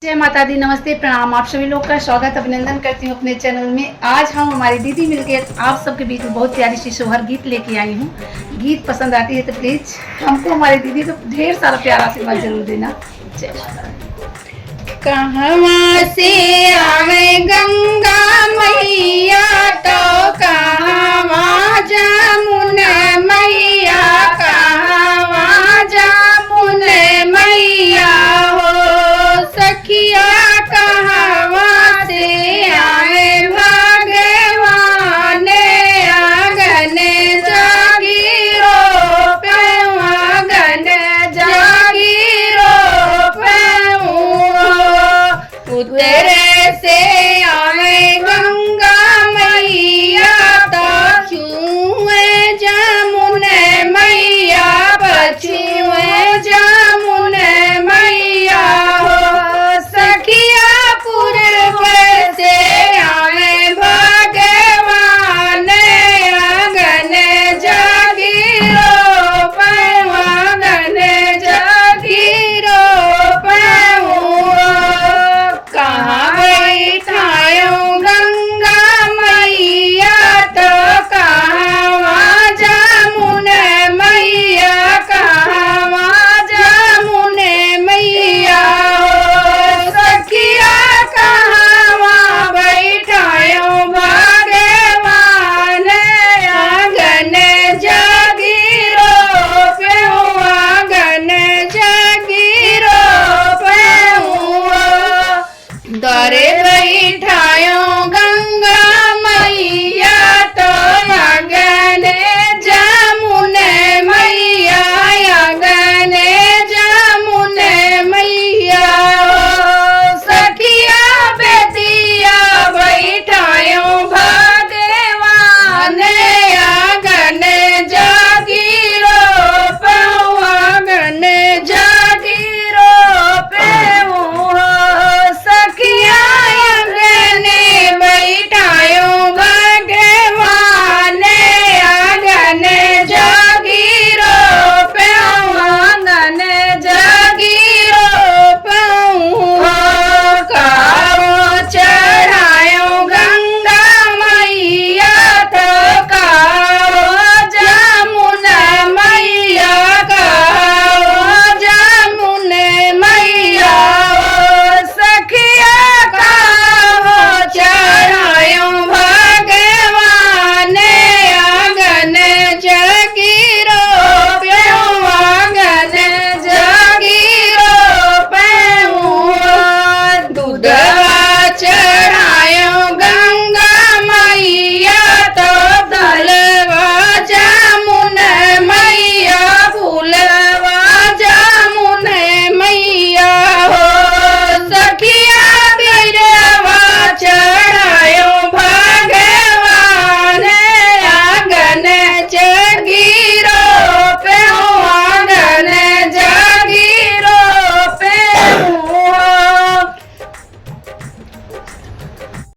जय माता दी, नमस्ते, प्रणाम। आप सभी लोग का स्वागत अभिनंदन करती हूँ अपने चैनल में। आज हम हमारी दीदी मिलकर आप सबके बीच में बहुत प्यारी सी सोहर गीत लेके आई हूँ। गीत पसंद आती है तो प्लीज हमको हमारी दीदी को ढेर सारा प्यारा आशीर्वाद जरूर देना। जय माता दी। कहवा से आवे गंगा मैया तो कहवा जमुन मैया, कहवा जमुन मैया हो सखिया, कहवा से आए भगवान आंगन जागीरो पेवा, आंगन जागीरो पेवा। उतरे से आए गंगा मैया तो छुए जमुन मैया, पछुए जमुन मैया हो सखिया। पूर्व से आए भगवान आंगन जागीरो पेवा, आंगन जागीरो पेवा। कहाँ बैठायो गंगा मैया तो कहवा जमुन मैया, कहवा जमुन मैया हो सखिया। कहवा बैठायो भगवान आंगन जागीरो पेवा, आंगन जागीरो पेवा। दरे